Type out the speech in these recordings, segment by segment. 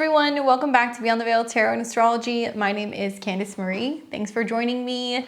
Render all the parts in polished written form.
everyone, welcome back to Beyond the Veil Tarot and Astrology. My name is Candice Marie. Thanks for joining me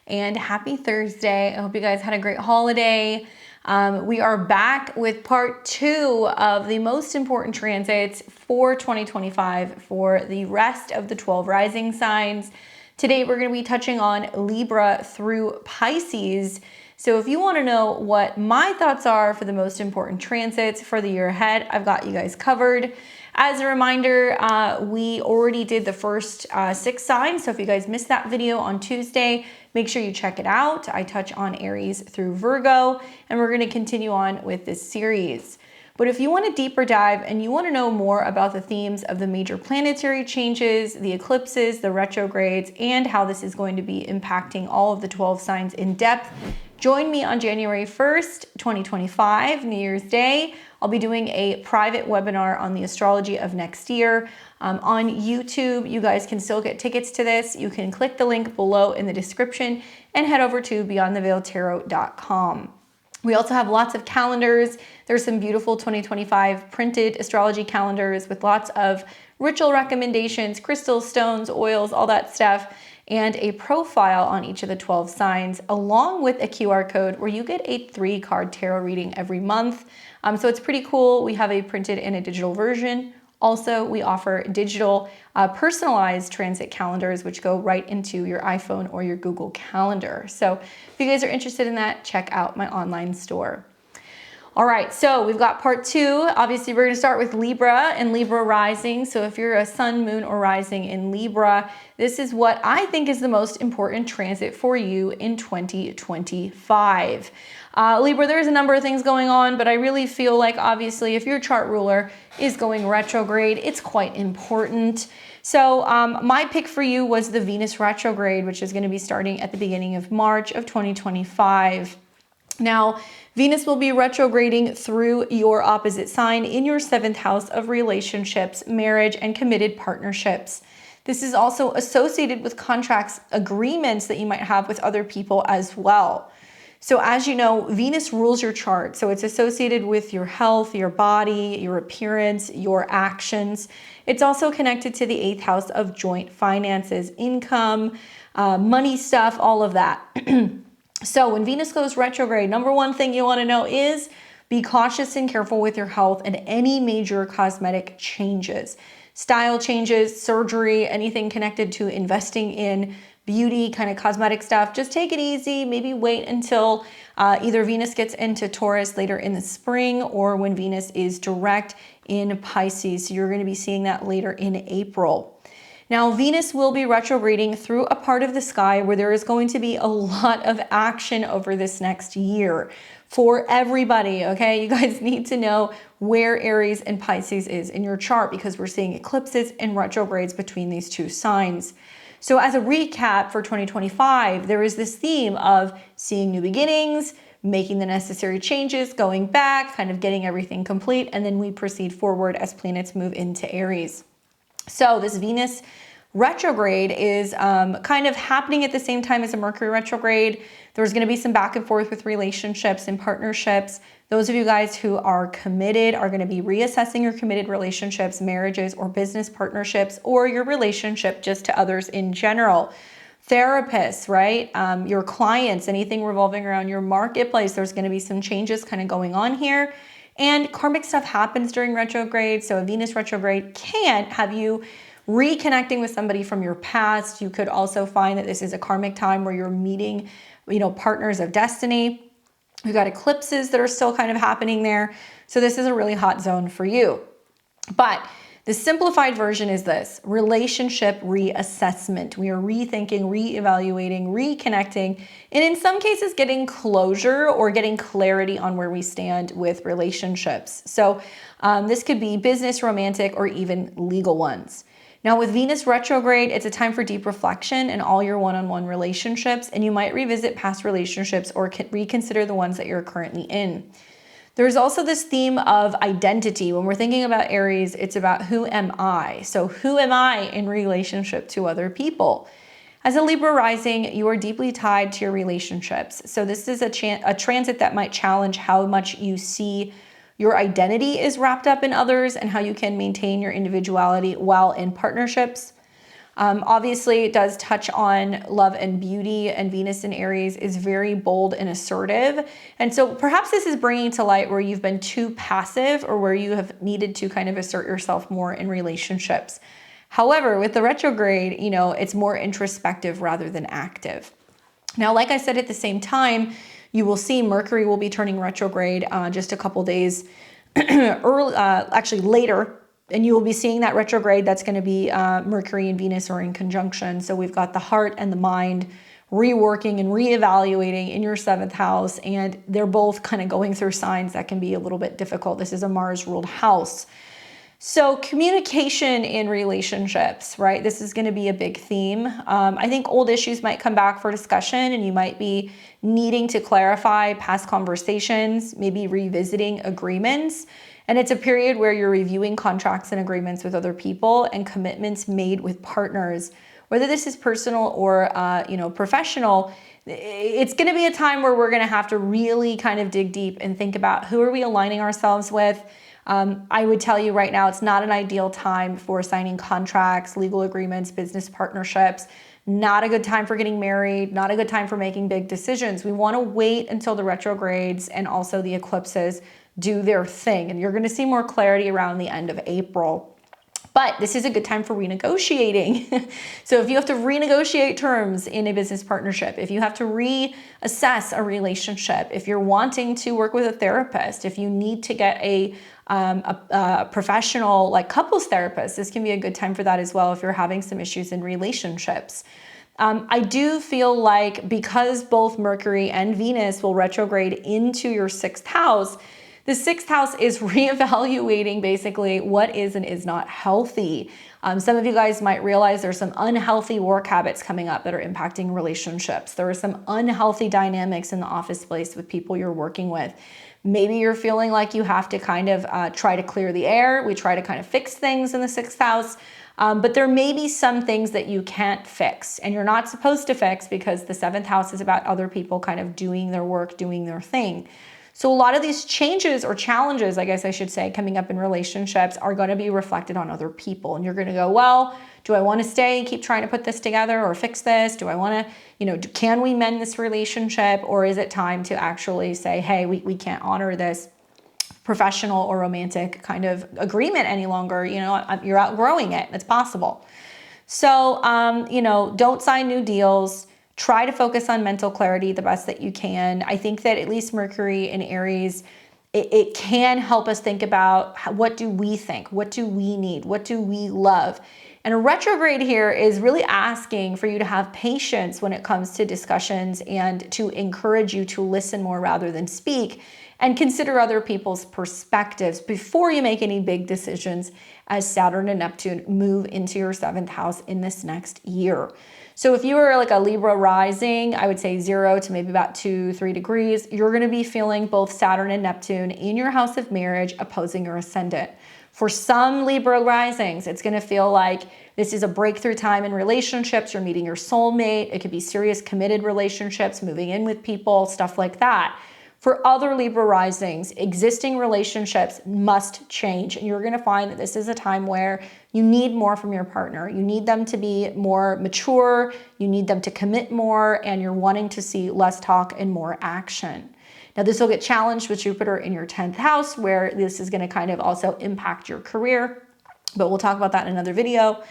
and happy Thursday. I hope you guys had a great holiday. We are back with part 2 of the most important transits for 2025 for the rest of the 12 rising signs. Today we're going to be touching on Libra through Pisces. So if you want to know what my thoughts are for the most important transits for the year ahead, I've got you guys covered. As a reminder, we already did the first 6 signs. So if you guys missed that video on Tuesday, make sure you check it out. I touch on Aries through Virgo, and we're going to continue on with this series. But if you want a deeper dive and you want to know more about the themes of the major planetary changes, the eclipses, the retrogrades, and how this is going to be impacting all of the 12 signs in depth, join me on January 1st, 2025, New Year's Day. I'll be doing a private webinar on the astrology of next year. On YouTube, you guys can still get tickets to this. You can click the link below in the description and head over to beyondtheveiltarot.com. We also have lots of calendars. There's some beautiful 2025 printed astrology calendars with lots of ritual recommendations, crystals, stones, oils, all that stuff, and a profile on each of the 12 signs, along with a QR code where you get a 3-card tarot reading every month. So it's pretty cool. We have a printed and a digital version. Also, we offer digital personalized transit calendars, which go right into your iPhone or your Google Calendar. So if you guys are interested in that, check out my online store. All right, so we've got part 2. Obviously, we're going to start with Libra and Libra rising. So if you're a sun, moon, or rising in Libra, this is what I think is the most important transit for you in 2025. Libra, there's a number of things going on, but I really feel like obviously if your chart ruler is going retrograde, it's quite important. So my pick for you was the Venus retrograde, which is going to be starting at the beginning of March of 2025. Now, Venus will be retrograding through your opposite sign in your 7th house of relationships, marriage, and committed partnerships. This is also associated with contracts, agreements that you might have with other people as well. So as you know, Venus rules your chart. So it's associated with your health, your body, your appearance, your actions. It's also connected to the 8th house of joint finances, income, money stuff, all of that. So when Venus goes retrograde, number one thing you want to know is be cautious and careful with your health and any major cosmetic changes, style changes, surgery, anything connected to investing in beauty, kind of cosmetic stuff. Just take it easy. Maybe wait until either Venus gets into Taurus later in the spring or when Venus is direct in Pisces. So you're going to be seeing that later in April. Now, Venus will be retrograding through a part of the sky where there is going to be a lot of action over this next year for everybody, okay? You guys need to know where Aries and Pisces is in your chart because we're seeing eclipses and retrogrades between these two signs. So as a recap for 2025, there is this theme of seeing new beginnings, making the necessary changes, going back, kind of getting everything complete, and then we proceed forward as planets move into Aries. So this Venus retrograde is kind of happening at the same time as a Mercury retrograde. There's going to be some back and forth with relationships and partnerships. Those of you guys who are committed are going to be reassessing your committed relationships, marriages, or business partnerships, or your relationship just to others in general. Therapists, right? Your clients, anything revolving around your marketplace, there's going to be some changes kind of going on here. And karmic stuff happens during retrograde. So a Venus retrograde can have you reconnecting with somebody from your past. You could also find that this is a karmic time where you're meeting, partners of destiny. We've got eclipses that are still kind of happening there. So this is a really hot zone for you. But the simplified version is this: relationship reassessment. We are rethinking, reevaluating, reconnecting, and in some cases getting closure or getting clarity on where we stand with relationships. So this could be business, romantic, or even legal ones. Now with Venus retrograde, it's a time for deep reflection in all your one-on-one relationships, and you might revisit past relationships or reconsider the ones that you're currently in. There's also this theme of identity. When we're thinking about Aries, it's about who am I? So who am I in relationship to other people? As a Libra rising, you are deeply tied to your relationships. So this is a transit that might challenge how much you see your identity is wrapped up in others and how you can maintain your individuality while in partnerships. Obviously, it does touch on love and beauty, and Venus in Aries is very bold and assertive. And so perhaps this is bringing to light where you've been too passive or where you have needed to kind of assert yourself more in relationships. However, with the retrograde, it's more introspective rather than active. Now, like I said, at the same time, you will see Mercury will be turning retrograde just a couple days actually later. And you will be seeing that retrograde. That's going to be Mercury and Venus are in conjunction. So we've got the heart and the mind reworking and reevaluating in your 7th house. And they're both kind of going through signs that can be a little bit difficult. This is a Mars-ruled house. So communication in relationships, right? This is going to be a big theme. I think old issues might come back for discussion, and you might be needing to clarify past conversations, maybe revisiting agreements. And it's a period where you're reviewing contracts and agreements with other people and commitments made with partners, whether this is personal or professional. It's going to be a time where we're going to have to really kind of dig deep and think about who are we aligning ourselves with. I would tell you right now, it's not an ideal time for signing contracts, legal agreements, business partnerships. Not a good time for getting married, not a good time for making big decisions. We want to wait until the retrogrades and also the eclipses do their thing. And you're going to see more clarity around the end of April. But this is a good time for renegotiating. So if you have to renegotiate terms in a business partnership, if you have to reassess a relationship, if you're wanting to work with a therapist, if you need to get a professional like couples therapist, this can be a good time for that as well if you're having some issues in relationships. I do feel like because both Mercury and Venus will retrograde into your 6th house, the 6th house is reevaluating basically what is and is not healthy. Some of you guys might realize there's some unhealthy work habits coming up that are impacting relationships. There are some unhealthy dynamics in the office place with people you're working with. Maybe you're feeling like you have to kind of try to clear the air. We try to kind of fix things in the 6th house. But there may be some things that you can't fix and you're not supposed to fix because the 7th house is about other people kind of doing their work, doing their thing. So a lot of these changes or challenges, I guess I should say, coming up in relationships are going to be reflected on other people. And you're going to go, well, do I want to stay and keep trying to put this together or fix this? Do I want to, can we mend this relationship? Or is it time to actually say, hey, we can't honor this professional or romantic kind of agreement any longer? You're outgrowing it. It's possible. So, don't sign new deals. Try to focus on mental clarity the best that you can. I think that at least Mercury in Aries, it can help us think about what do we think? What do we need? What do we love? And a retrograde here is really asking for you to have patience when it comes to discussions and to encourage you to listen more rather than speak and consider other people's perspectives before you make any big decisions as Saturn and Neptune move into your 7th house in this next year. So if you are like a Libra rising, I would say 0 to maybe about 2-3 degrees, you're going to be feeling both Saturn and Neptune in your house of marriage opposing your ascendant. For some Libra risings, it's going to feel like this is a breakthrough time in relationships. You're meeting your soulmate. It could be serious committed relationships, moving in with people, stuff like that. For other Libra risings, existing relationships must change. And you're going to find that this is a time where you need more from your partner. You need them to be more mature. You need them to commit more, and you're wanting to see less talk and more action. Now, this will get challenged with Jupiter in your 10th house, where this is going to kind of also impact your career. But we'll talk about that in another video.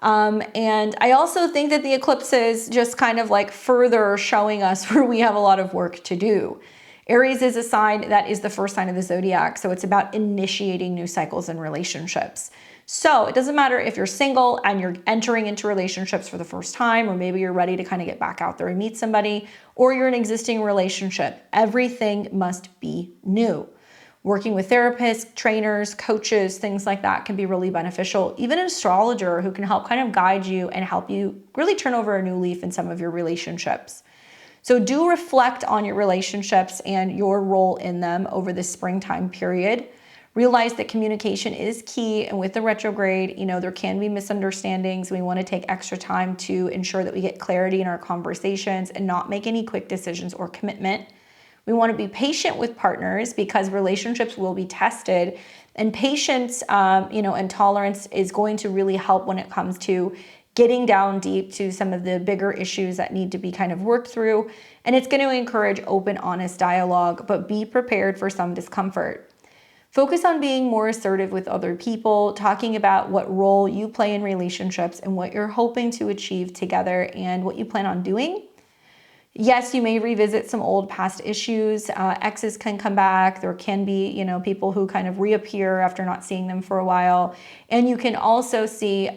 And I also think that the eclipses just kind of like further showing us where we have a lot of work to do. Aries is a sign that is the first sign of the zodiac. So it's about initiating new cycles in relationships. So it doesn't matter if you're single and you're entering into relationships for the first time, or maybe you're ready to kind of get back out there and meet somebody, or you're in an existing relationship. Everything must be new. Working with therapists, trainers, coaches, things like that can be really beneficial. Even an astrologer who can help kind of guide you and help you really turn over a new leaf in some of your relationships. So do reflect on your relationships and your role in them over this springtime period. Realize that communication is key, and with the retrograde, there can be misunderstandings. We want to take extra time to ensure that we get clarity in our conversations and not make any quick decisions or commitment. We want to be patient with partners because relationships will be tested. And patience, and tolerance is going to really help when it comes to getting down deep to some of the bigger issues that need to be kind of worked through. And it's going to encourage open, honest dialogue, but be prepared for some discomfort. Focus on being more assertive with other people, talking about what role you play in relationships and what you're hoping to achieve together and what you plan on doing. Yes, you may revisit some old past issues. Exes can come back. There can be, people who kind of reappear after not seeing them for a while. And you can also see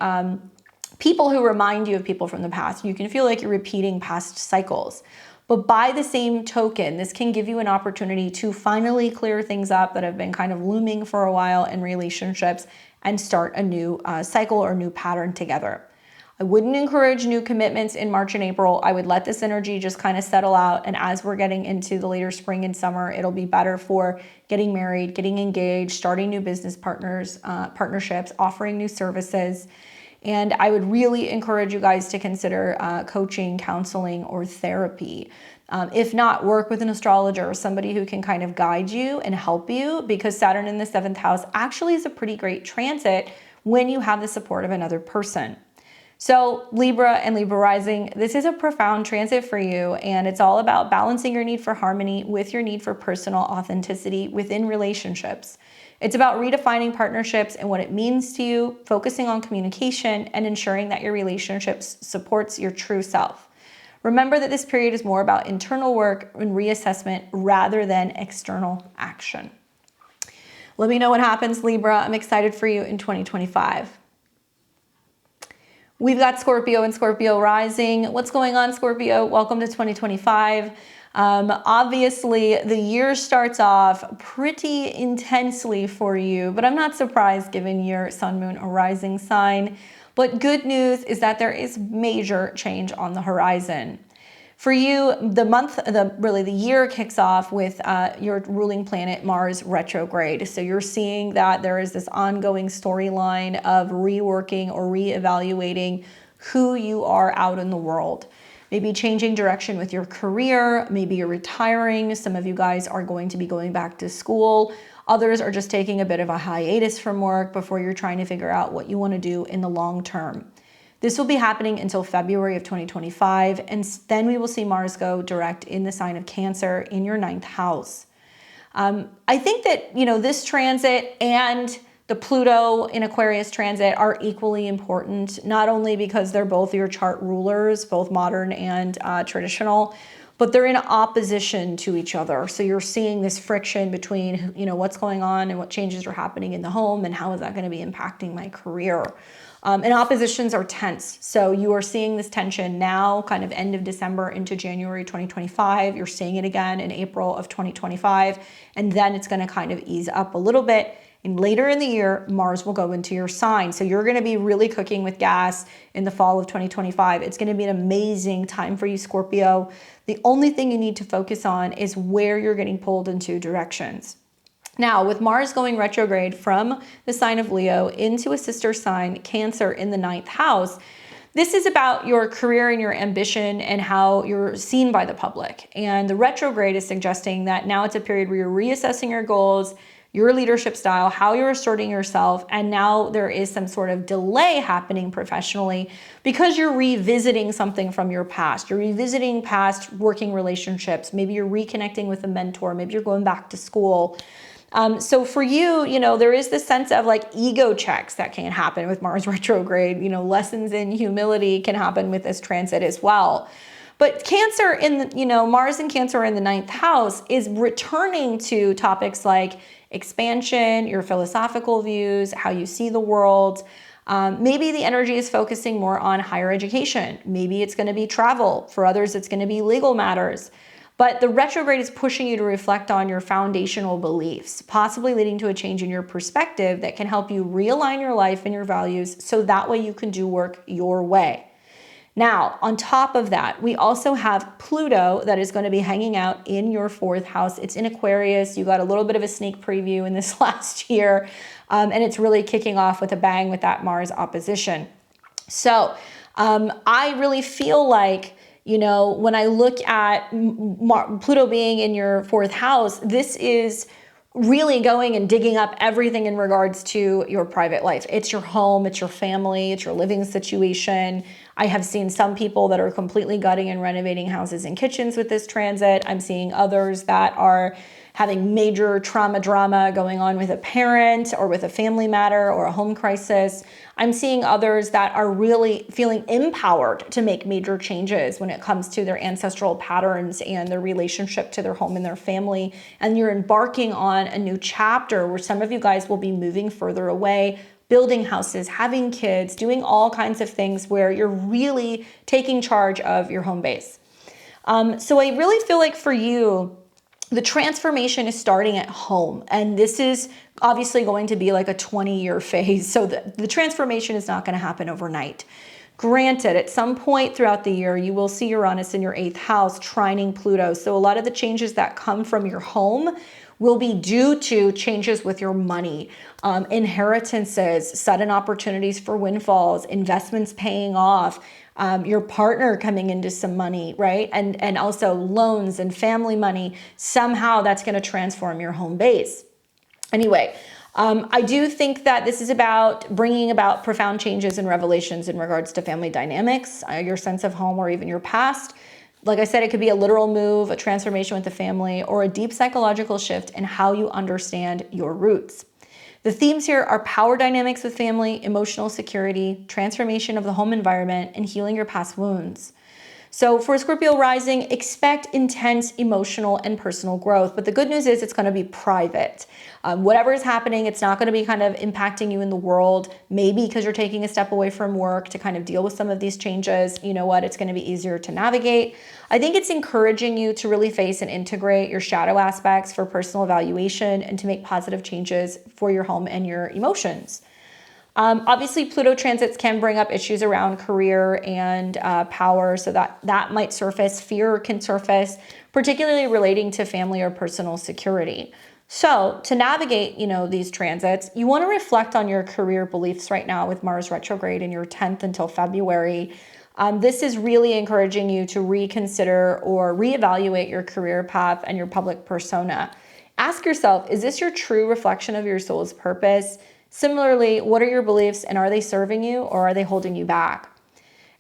people who remind you of people from the past. You can feel like you're repeating past cycles. But by the same token, this can give you an opportunity to finally clear things up that have been kind of looming for a while in relationships and start a new cycle or new pattern together. I wouldn't encourage new commitments in March and April. I would let this energy just kind of settle out. And as we're getting into the later spring and summer, it'll be better for getting married, getting engaged, starting new business partnerships, offering new services. And I would really encourage you guys to consider coaching, counseling, or therapy. If not, work with an astrologer or somebody who can kind of guide you and help you, because Saturn in the 7th house actually is a pretty great transit when you have the support of another person. So Libra and Libra rising, this is a profound transit for you, and it's all about balancing your need for harmony with your need for personal authenticity within relationships. It's about redefining partnerships and what it means to you, focusing on communication, and ensuring that your relationships supports your true self. Remember that this period is more about internal work and reassessment rather than external action. Let me know what happens, Libra. I'm excited for you in 2025. We've got Scorpio and Scorpio rising. What's going on, Scorpio? Welcome to 2025. Obviously, the year starts off pretty intensely for you, but I'm not surprised given your sun, moon, or rising sign. But good news is that there is major change on the horizon. For you, the year kicks off with your ruling planet Mars retrograde. So you're seeing that there is this ongoing storyline of reworking or reevaluating who you are out in the world. Maybe changing direction with your career, maybe you're retiring. Some of you guys are going to be going back to school. Others are just taking a bit of a hiatus from work before you're trying to figure out what you want to do in the long term. This will be happening until February of 2025, and then we will see Mars go direct in the sign of Cancer in your 9th house. I think that, this transit and the Pluto in Aquarius transit are equally important, not only because they're both your chart rulers, both modern and traditional, but they're in opposition to each other. So you're seeing this friction between, what's going on and what changes are happening in the home and how is that going to be impacting my career. And oppositions are tense. So you are seeing this tension now, kind of end of December into January 2025. You're seeing it again in April of 2025. And then it's going to kind of ease up a little bit. And later in the year, Mars will go into your sign. So you're going to be really cooking with gas in the fall of 2025. It's going to be an amazing time for you, Scorpio. The only thing you need to focus on is where you're getting pulled in two directions. Now, with Mars going retrograde from the sign of Leo into a sister sign, Cancer, in the 9th house, this is about your career and your ambition and how you're seen by the public. And the retrograde is suggesting that now it's a period where you're reassessing your goals, your leadership style, how you're asserting yourself, and now there is some sort of delay happening professionally because you're revisiting something from your past. You're revisiting past working relationships. Maybe you're reconnecting with a mentor. Maybe you're going back to school. So for you, there is this sense of like ego checks that can happen with Mars retrograde. Lessons in humility can happen with this transit as well. But Cancer Mars and Cancer in the 9th house is returning to topics like expansion, your philosophical views, how you see the world. Maybe the energy is focusing more on higher education. Maybe it's going to be travel. For others, it's going to be legal matters. But the retrograde is pushing you to reflect on your foundational beliefs, possibly leading to a change in your perspective that can help you realign your life and your values so that way you can do work your way. Now, on top of that, we also have Pluto that is going to be hanging out in your 4th house. It's in Aquarius. You got a little bit of a sneak preview in this last year, and it's really kicking off with a bang with that Mars opposition. So I really feel like when I look at Pluto being in your 4th house, this is really going and digging up everything in regards to your private life. It's your home, it's your family, it's your living situation. I have seen some people that are completely gutting and renovating houses and kitchens with this transit. I'm seeing others that are having major trauma drama going on with a parent or with a family matter or a home crisis. I'm seeing others that are really feeling empowered to make major changes when it comes to their ancestral patterns and their relationship to their home and their family. And you're embarking on a new chapter where some of you guys will be moving further away, building houses, having kids, doing all kinds of things where you're really taking charge of your home base. So I really feel like for you, the transformation is starting at home, and this is obviously going to be like a 20-year phase. So the transformation is not going to happen overnight. Granted, at some point throughout the year, you will see Uranus in your 8th house trining Pluto. So a lot of the changes that come from your home will be due to changes with your money, inheritances, sudden opportunities for windfalls, investments paying off, your partner coming into some money, right? And also loans and family money. Somehow that's going to transform your home base. Anyway, I do think that this is about bringing about profound changes and revelations in regards to family dynamics, your sense of home, or even your past. Like I said, it could be a literal move, a transformation with the family, or a deep psychological shift in how you understand your roots. The themes here are power dynamics with family, emotional security, transformation of the home environment, and healing your past wounds. So for Scorpio rising, expect intense emotional and personal growth. But the good news is it's going to be private. Whatever is happening, it's not going to be kind of impacting you in the world. Maybe because you're taking a step away from work to kind of deal with some of these changes. You know what? It's going to be easier to navigate. I think it's encouraging you to really face and integrate your shadow aspects for personal evaluation and to make positive changes for your home and your emotions. Obviously, Pluto transits can bring up issues around career and power, so that might surface. Fear can surface, particularly relating to family or personal security. So to navigate, these transits, you want to reflect on your career beliefs right now with Mars retrograde in your 10th until February. This is really encouraging you to reconsider or reevaluate your career path and your public persona. Ask yourself, is this your true reflection of your soul's purpose? Similarly, what are your beliefs, and are they serving you or are they holding you back?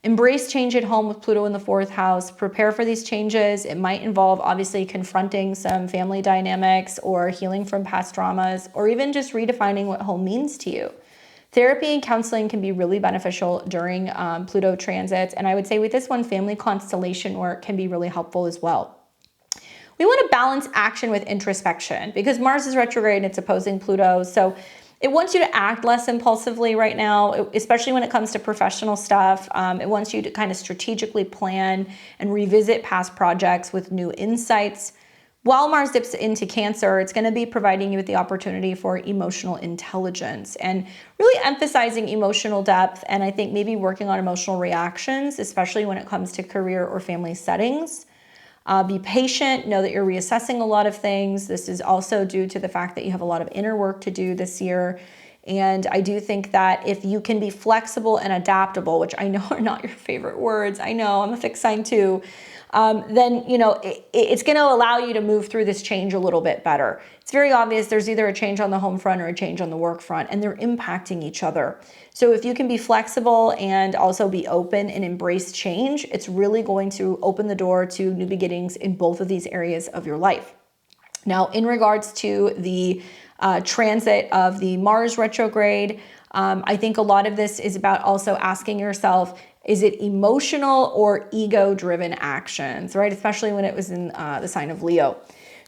Embrace change at home with Pluto in the 4th house. Prepare for these changes. It might involve obviously confronting some family dynamics or healing from past traumas, or even just redefining what home means to you. Therapy and counseling can be really beneficial during Pluto transits. And I would say with this one, family constellation work can be really helpful as well. We want to balance action with introspection because Mars is retrograde and it's opposing Pluto. So it wants you to act less impulsively right now, especially when it comes to professional stuff. It wants you to kind of strategically plan and revisit past projects with new insights. While Mars dips into Cancer, it's going to be providing you with the opportunity for emotional intelligence and really emphasizing emotional depth, and I think maybe working on emotional reactions, especially when it comes to career or family settings. Be patient, know that you're reassessing a lot of things. This is also due to the fact that you have a lot of inner work to do this year. And I do think that if you can be flexible and adaptable, which I know are not your favorite words, I know I'm a fixed sign too, then it's going to allow you to move through this change a little bit better. It's very obvious there's either a change on the home front or a change on the work front, and they're impacting each other. So if you can be flexible and also be open and embrace change, it's really going to open the door to new beginnings in both of these areas of your life. Now, in regards to the transit of the Mars retrograde, I think a lot of this is about also asking yourself, is it emotional or ego-driven actions, right? Especially when it was in the sign of Leo.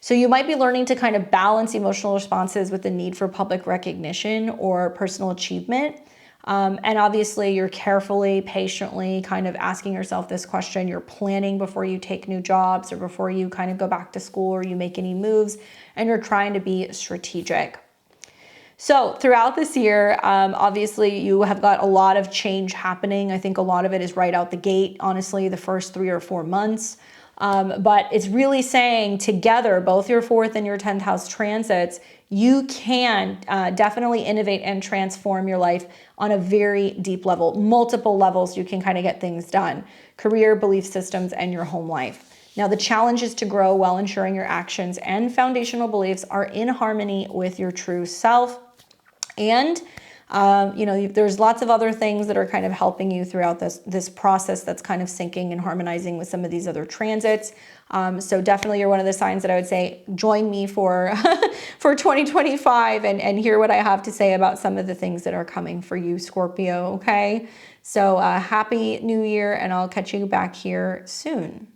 So you might be learning to kind of balance emotional responses with the need for public recognition or personal achievement. And obviously you're carefully, patiently kind of asking yourself this question. You're planning before you take new jobs or before you kind of go back to school or you make any moves, and you're trying to be strategic. So throughout this year, obviously you have got a lot of change happening. I think a lot of it is right out the gate, honestly, the first 3 or 4 months. But it's really saying together, both your 4th and your 10th house transits, you can definitely innovate and transform your life on a very deep level. Multiple levels you can kind of get things done. Career, belief systems, and your home life. Now, the challenge is to grow while ensuring your actions and foundational beliefs are in harmony with your true self. And there's lots of other things that are kind of helping you throughout this process that's kind of syncing and harmonizing with some of these other transits. So definitely you're one of the signs that I would say, join me for, for 2025 and hear what I have to say about some of the things that are coming for you, Scorpio, okay? So happy New Year, and I'll catch you back here soon.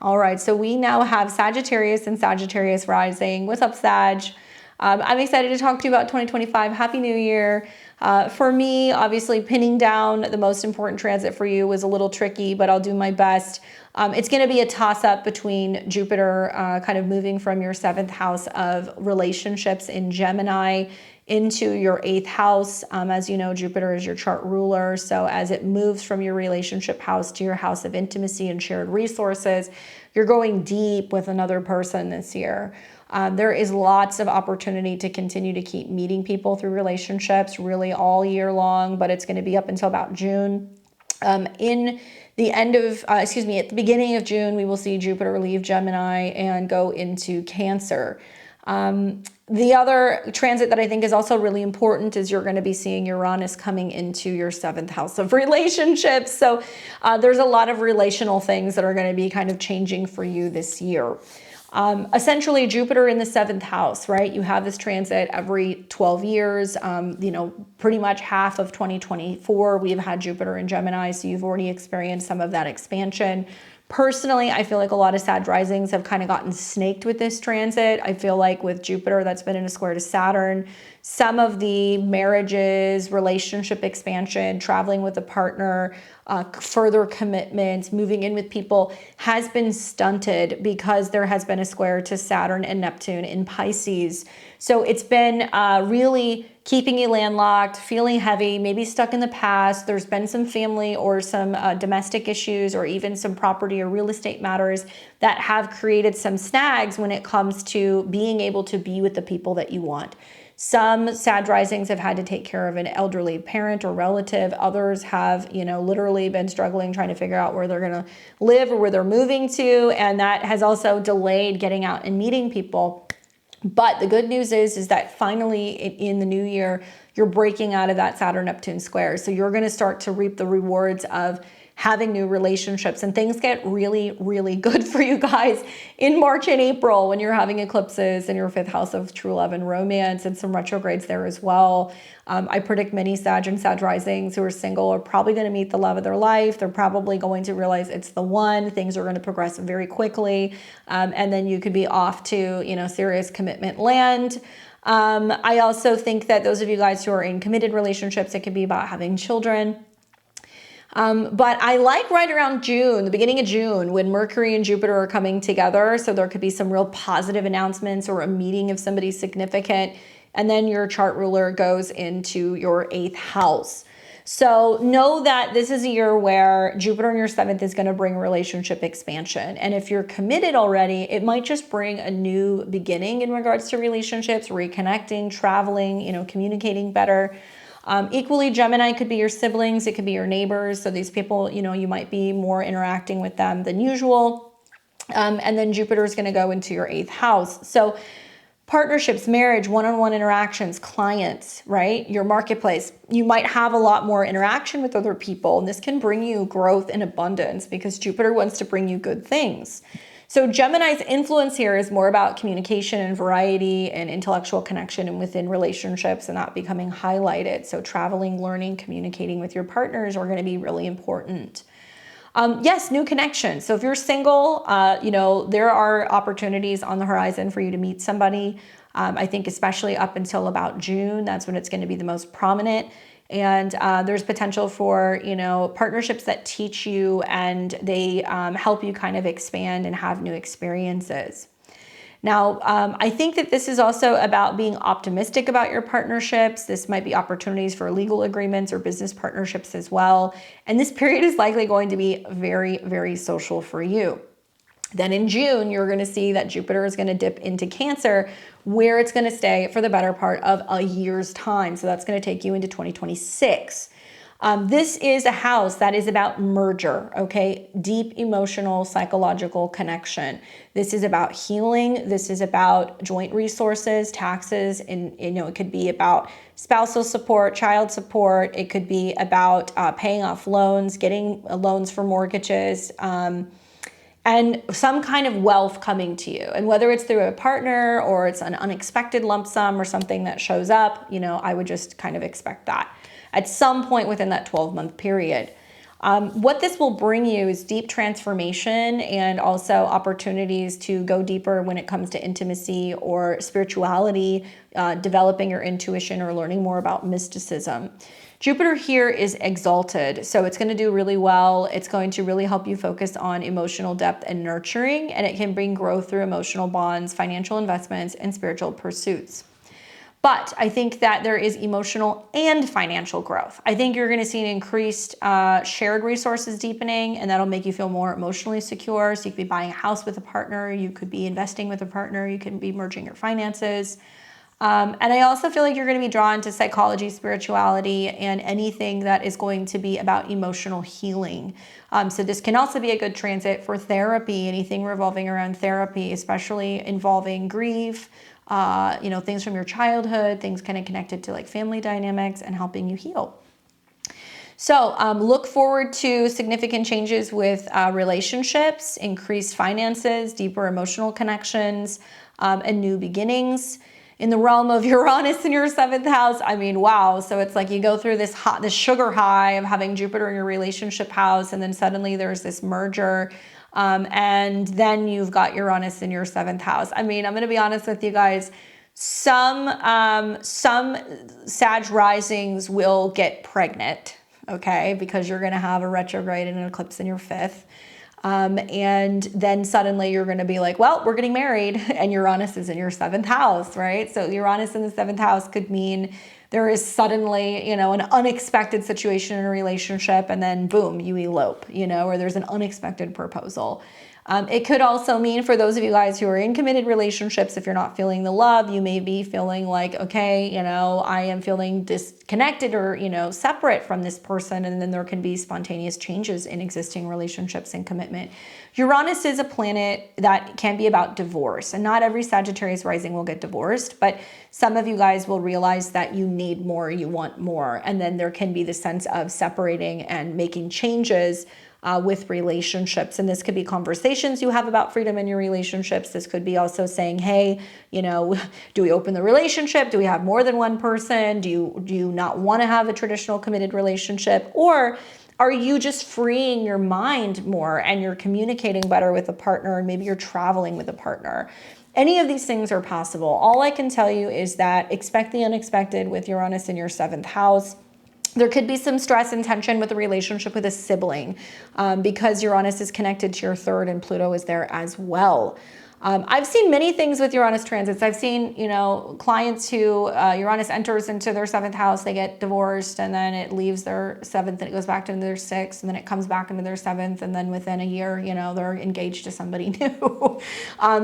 All right, so we now have Sagittarius and Sagittarius rising. What's up, Sag? I'm excited to talk to you about 2025. Happy New Year. For me, obviously pinning down the most important transit for you was a little tricky, but I'll do my best. It's going to be a toss-up between Jupiter kind of moving from your 7th house of relationships in Gemini into your 8th house. As you know, Jupiter is your chart ruler. So as it moves from your relationship house to your house of intimacy and shared resources, you're going deep with another person this year. There is lots of opportunity to continue to keep meeting people through relationships really all year long, but it's going to be up until about June. At the beginning of June, we will see Jupiter leave Gemini and go into Cancer. The other transit that I think is also really important is you're going to be seeing Uranus coming into your 7th house of relationships. So there's a lot of relational things that are going to be kind of changing for you this year. Essentially, Jupiter in the 7th house, right? You have this transit every 12 years. Pretty much half of 2024, we've had Jupiter in Gemini, so you've already experienced some of that expansion. Personally, I feel like a lot of Sag risings have kind of gotten snaked with this transit. I feel like with Jupiter that's been in a square to Saturn, some of the marriages, relationship expansion, traveling with a partner, further commitments, moving in with people has been stunted because there has been a square to Saturn and Neptune in Pisces. So it's been really keeping you landlocked, feeling heavy, maybe stuck in the past. There's been some family or some domestic issues or even some property or real estate matters that have created some snags when it comes to being able to be with the people that you want. Some Sag risings have had to take care of an elderly parent or relative. Others have, literally been struggling trying to figure out where they're going to live or where they're moving to. And that has also delayed getting out and meeting people. But the good news is that finally in the new year, you're breaking out of that Saturn-Neptune square. So you're going to start to reap the rewards of having new relationships, and things get really, really good for you guys in March and April when you're having eclipses in your 5th house of true love and romance, and some retrogrades there as well. I predict many Sag and Sag risings who are single are probably going to meet the love of their life. They're probably going to realize it's the one. Things are going to progress very quickly. And then you could be off to, serious commitment land. I also think that those of you guys who are in committed relationships, it could be about having children. But I like right around June, the beginning of June, when Mercury and Jupiter are coming together. So there could be some real positive announcements or a meeting of somebody significant. And then your chart ruler goes into your 8th house. So know that this is a year where Jupiter in your 7th is going to bring relationship expansion. And if you're committed already, it might just bring a new beginning in regards to relationships, reconnecting, traveling, communicating better. Equally, Gemini could be your siblings. It could be your neighbors. So these people, you might be more interacting with them than usual. And then Jupiter is going to go into your 8th house. So partnerships, marriage, one-on-one interactions, clients, right? Your marketplace. You might have a lot more interaction with other people, and this can bring you growth and abundance because Jupiter wants to bring you good things. So Gemini's influence here is more about communication and variety and intellectual connection and within relationships and that becoming highlighted. So traveling, learning, communicating with your partners are going to be really important. Yes, new connections. So if you're single, there are opportunities on the horizon for you to meet somebody. I think especially up until about June, that's when it's going to be the most prominent. And there's potential for, partnerships that teach you and they help you kind of expand and have new experiences. Now, I think that this is also about being optimistic about your partnerships. This might be opportunities for legal agreements or business partnerships as well. And this period is likely going to be very, very social for you. Then in June, you're going to see that Jupiter is going to dip into Cancer, where it's going to stay for the better part of a year's time. So that's going to take you into 2026. This is a house that is about merger, okay? Deep emotional, psychological connection. This is about healing. This is about joint resources, taxes, and it could be about spousal support, child support. It could be about paying off loans, getting loans for mortgages, and some kind of wealth coming to you. And whether it's through a partner or it's an unexpected lump sum or something that shows up, I would just kind of expect that at some point within that 12-month period. What this will bring you is deep transformation and also opportunities to go deeper when it comes to intimacy or spirituality, developing your intuition or learning more about mysticism. Jupiter here is exalted, so it's going to do really well. It's going to really help you focus on emotional depth and nurturing, and it can bring growth through emotional bonds, financial investments, and spiritual pursuits. But I think that there is emotional and financial growth. I think you're going to see an increased shared resources deepening, and that'll make you feel more emotionally secure. So you could be buying a house with a partner, you could be investing with a partner, you could be merging your finances. And I also feel like you're going to be drawn to psychology, spirituality, and anything that is going to be about emotional healing. So this can also be a good transit for therapy, anything revolving around therapy, especially involving grief, things from your childhood, things kind of connected to like family dynamics and helping you heal. So look forward to significant changes with relationships, increased finances, deeper emotional connections, and new beginnings. In the realm of Uranus in your 7th house, I mean, wow. So it's like you go through this sugar high of having Jupiter in your relationship house, and then suddenly there's this merger. And then you've got Uranus in your 7th house. I mean, I'm going to be honest with you guys. Some Sag risings will get pregnant, okay? Because you're going to have a retrograde and an eclipse in your 5th. And then suddenly you're going to be like, well, we're getting married, and Uranus is in your 7th house, right? So Uranus in the 7th house could mean there is suddenly, an unexpected situation in a relationship, and then boom, you elope, or there's an unexpected proposal. It could also mean, for those of you guys who are in committed relationships, if you're not feeling the love, you may be feeling like, okay, I am feeling disconnected or, separate from this person. And then there can be spontaneous changes in existing relationships and commitment. Uranus is a planet that can be about divorce, and not every Sagittarius rising will get divorced, but some of you guys will realize that you need more, you want more. And then there can be the sense of separating and making changes with relationships. And this could be conversations you have about freedom in your relationships. This could be also saying, hey, do we open the relationship? Do we have more than one person? Do you not want to have a traditional committed relationship? Or are you just freeing your mind more and you're communicating better with a partner, and maybe you're traveling with a partner? Any of these things are possible. All I can tell you is that expect the unexpected with Uranus in your 7th house. There could be some stress and tension with a relationship with a sibling because Uranus is connected to your 3rd and Pluto is there as well. I've seen many things with Uranus transits. I've seen, clients who Uranus enters into their 7th house, they get divorced, and then it leaves their 7th and it goes back into their 6th, and then it comes back into their 7th, and then within a year, they're engaged to somebody new.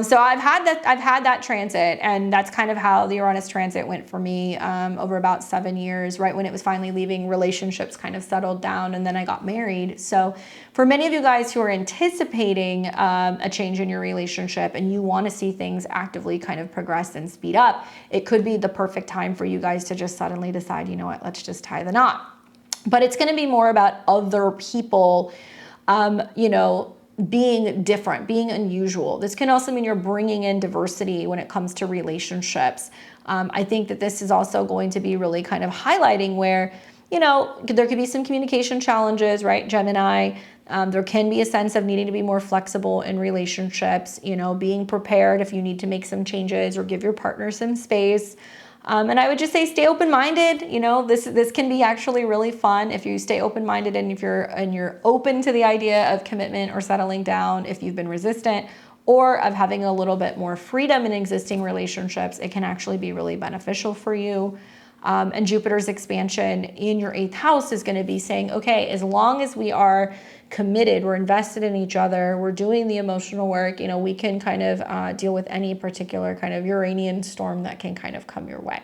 So I've had that transit, and that's kind of how the Uranus transit went for me over about 7 years. Right when it was finally leaving, relationships kind of settled down, and then I got married. So for many of you guys who are anticipating a change in your relationship and you want to see things actively kind of progress and speed up, it could be the perfect time for you guys to just suddenly decide, you know what, let's just tie the knot. But it's going to be more about other people, being different, being unusual. This can also mean you're bringing in diversity when it comes to relationships. I think that this is also going to be really kind of highlighting where, there could be some communication challenges, right? Gemini. There can be a sense of needing to be more flexible in relationships, being prepared if you need to make some changes or give your partner some space. And I would just say stay open-minded. This can be actually really fun if you stay open-minded, and if you're open to the idea of commitment or settling down, if you've been resistant, or of having a little bit more freedom in existing relationships, it can actually be really beneficial for you. And Jupiter's expansion in your 8th house is going to be saying, okay, as long as we are committed, we're invested in each other, we're doing the emotional work, we can kind of deal with any particular kind of Uranian storm that can kind of come your way.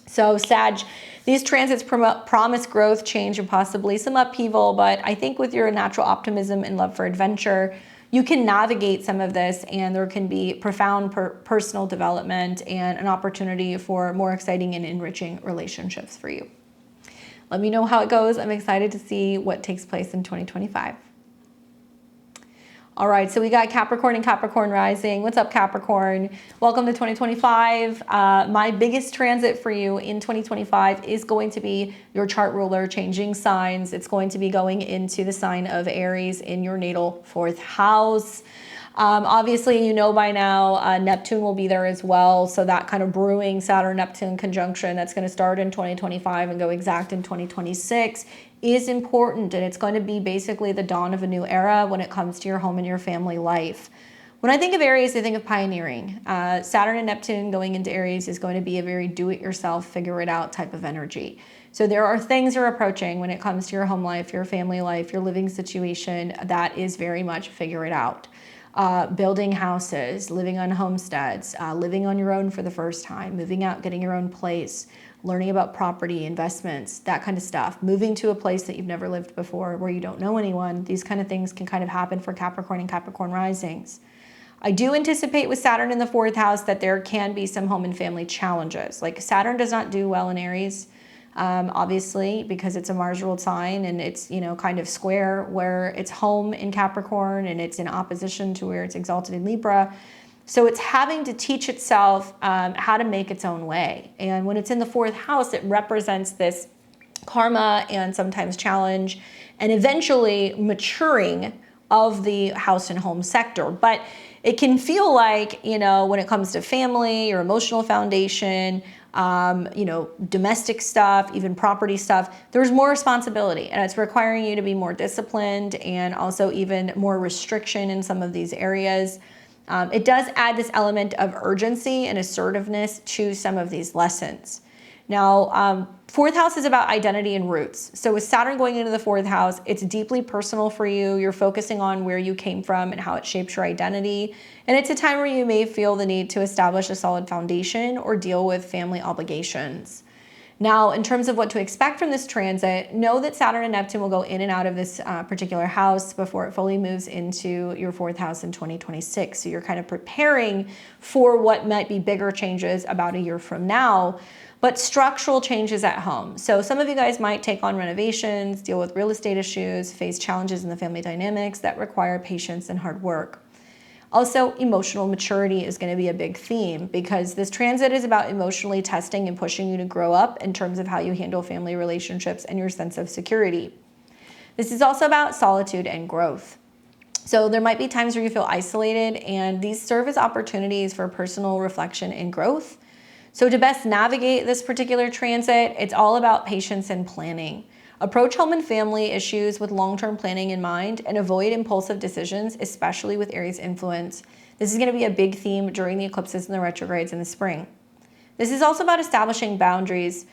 So Sag, these transits promise growth, change, and possibly some upheaval, but I think with your natural optimism and love for adventure, you can navigate some of this, and there can be profound personal development and an opportunity for more exciting and enriching relationships for you. Let me know how it goes. I'm excited to see what takes place in 2025. All right, so we got Capricorn and Capricorn rising. What's up, Capricorn? Welcome to 2025. My biggest transit for you in 2025 is going to be your chart ruler changing signs. It's going to be going into the sign of Aries in your natal 4th house. Obviously, by now, Neptune will be there as well. So that kind of brewing Saturn-Neptune conjunction that's going to start in 2025 and go exact in 2026 is important. And it's going to be basically the dawn of a new era when it comes to your home and your family life. When I think of Aries, I think of pioneering. Saturn and Neptune going into Aries is going to be a very do-it-yourself, figure-it-out type of energy. So there are things you're approaching when it comes to your home life, your family life, your living situation that is very much figure it out. Building houses, living on homesteads, living on your own for the first time, moving out, getting your own place, learning about property, investments, that kind of stuff, moving to a place that you've never lived before where you don't know anyone. These kind of things can kind of happen for Capricorn and Capricorn risings. I do anticipate with Saturn in the 4th house that there can be some home and family challenges. Like Saturn does not do well in Aries. Obviously, because it's a Mars ruled sign and it's, kind of square where it's home in Capricorn and it's in opposition to where it's exalted in Libra. So it's having to teach itself how to make its own way. And when it's in the 4th house, it represents this karma and sometimes challenge and eventually maturing of the house and home sector. But it can feel like, when it comes to family, your emotional foundation, domestic stuff, even property stuff, there's more responsibility and it's requiring you to be more disciplined and also even more restriction in some of these areas. It does add this element of urgency and assertiveness to some of these lessons. Now, 4th house is about identity and roots. So with Saturn going into the 4th house, it's deeply personal for you. You're focusing on where you came from and how it shapes your identity. And it's a time where you may feel the need to establish a solid foundation or deal with family obligations. Now, in terms of what to expect from this transit, know that Saturn and Neptune will go in and out of this particular house before it fully moves into your 4th house in 2026. So you're kind of preparing for what might be bigger changes about a year from now, but structural changes at home. So some of you guys might take on renovations, deal with real estate issues, face challenges in the family dynamics that require patience and hard work. Also, emotional maturity is going to be a big theme because this transit is about emotionally testing and pushing you to grow up in terms of how you handle family relationships and your sense of security. This is also about solitude and growth. So there might be times where you feel isolated, and these serve as opportunities for personal reflection and growth. So to best navigate this particular transit, it's all about patience and planning. Approach home and family issues with long-term planning in mind and avoid impulsive decisions, especially with Aries influence. This is going to be a big theme during the eclipses and the retrogrades in the spring. This is also about establishing boundaries.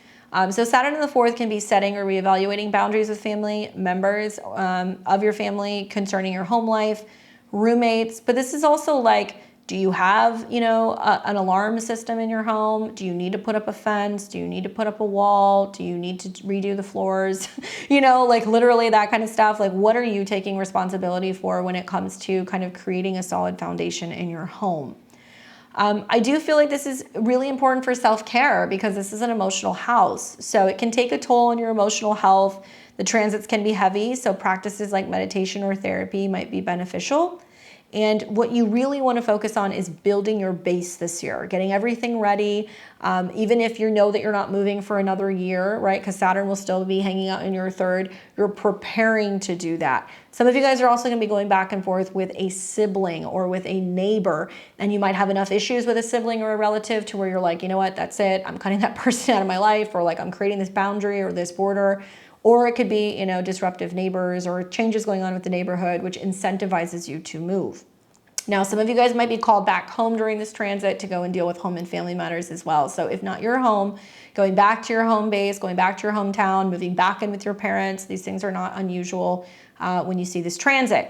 So Saturn in the 4th can be setting or reevaluating boundaries with family members of your family concerning your home life, roommates. But this is also like, do you have, an alarm system in your home? Do you need to put up a fence? Do you need to put up a wall? Do you need to redo the floors? Like literally that kind of stuff. Like, what are you taking responsibility for when it comes to kind of creating a solid foundation in your home? I do feel like this is really important for self-care because this is an emotional house. So it can take a toll on your emotional health. The transits can be heavy, so practices like meditation or therapy might be beneficial. And what you really want to focus on is building your base this year, getting everything ready, even if you know that you're not moving for another year, right? Because Saturn will still be hanging out in your 3rd. You're preparing to do that. Some of you guys are also going to be going back and forth with a sibling or with a neighbor, and you might have enough issues with a sibling or a relative to where you're like, you know what, that's it. I'm cutting that person out of my life, or like I'm creating this boundary or this border. Or it could be, disruptive neighbors or changes going on with the neighborhood, which incentivizes you to move. Now, some of you guys might be called back home during this transit to go and deal with home and family matters as well. So if not your home, going back to your home base, going back to your hometown, moving back in with your parents, these things are not unusual when you see this transit.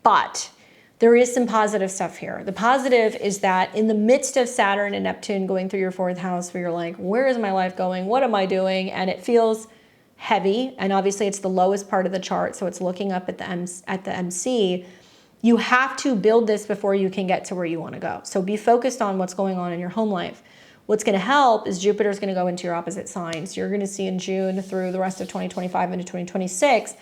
But there is some positive stuff here. The positive is that in the midst of Saturn and Neptune going through your 4th house, where you're like, where is my life going? What am I doing? And it feels heavy. And obviously it's the lowest part of the chart. So it's looking up at the MC. You have to build this before you can get to where you want to go. So be focused on what's going on in your home life. What's going to help is Jupiter is going to go into your opposite signs. You're going to see in June through the rest of 2025 into 2026,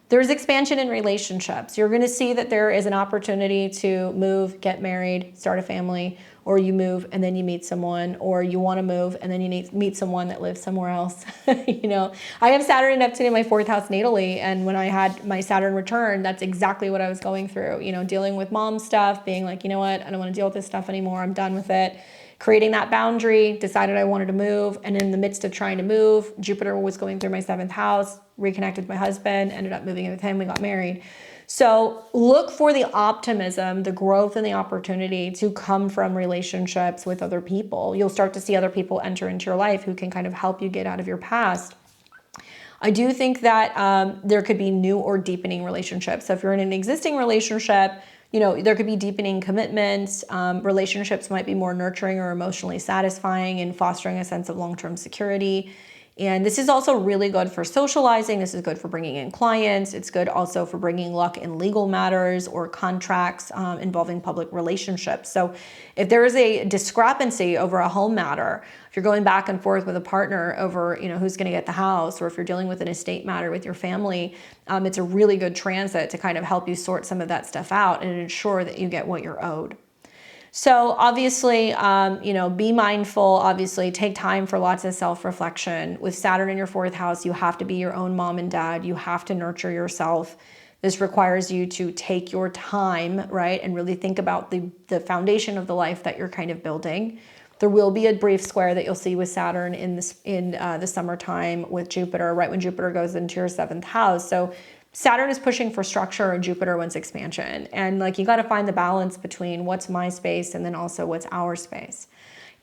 there's expansion in relationships. You're going to see that there is an opportunity to move, get married, start a family, or you move and then you meet someone, or you want to move and then you meet someone that lives somewhere else. You know, I have Saturn and Neptune in my 4th house natally, and when I had my Saturn return, that's exactly what I was going through, you know, dealing with mom stuff, being like, you know what, I don't want to deal with this stuff anymore. I'm done with it. Creating that boundary, decided I wanted to move. And in the midst of trying to move, Jupiter was going through my 7th house, reconnected with my husband, ended up moving in with him, we got married. So look for the optimism, the growth, and the opportunity to come from relationships with other people. You'll start to see other people enter into your life who can kind of help you get out of your past. I do think that there could be new or deepening relationships. So if you're in an existing relationship, you know, there could be deepening commitments. Relationships might be more nurturing or emotionally satisfying and fostering a sense of long-term security. And this is also really good for socializing. This is good for bringing in clients. It's good also for bringing luck in legal matters or contracts involving public relationships. So if there is a discrepancy over a home matter, if you're going back and forth with a partner over, you know, who's going to get the house, or if you're dealing with an estate matter with your family, it's a really good transit to kind of help you sort some of that stuff out and ensure that you get what you're owed. So obviously, you know, be mindful, obviously take time for lots of self-reflection. With Saturn in your 4th house, you have to be your own mom and dad. You have to nurture yourself. This requires you to take your time, right? And really think about the foundation of the life that you're kind of building. There will be a brief square that you'll see with Saturn in the summertime with Jupiter, right when Jupiter goes into your 7th house. So Saturn is pushing for structure and Jupiter wants expansion. And like, you got to find the balance between what's my space and then also what's our space.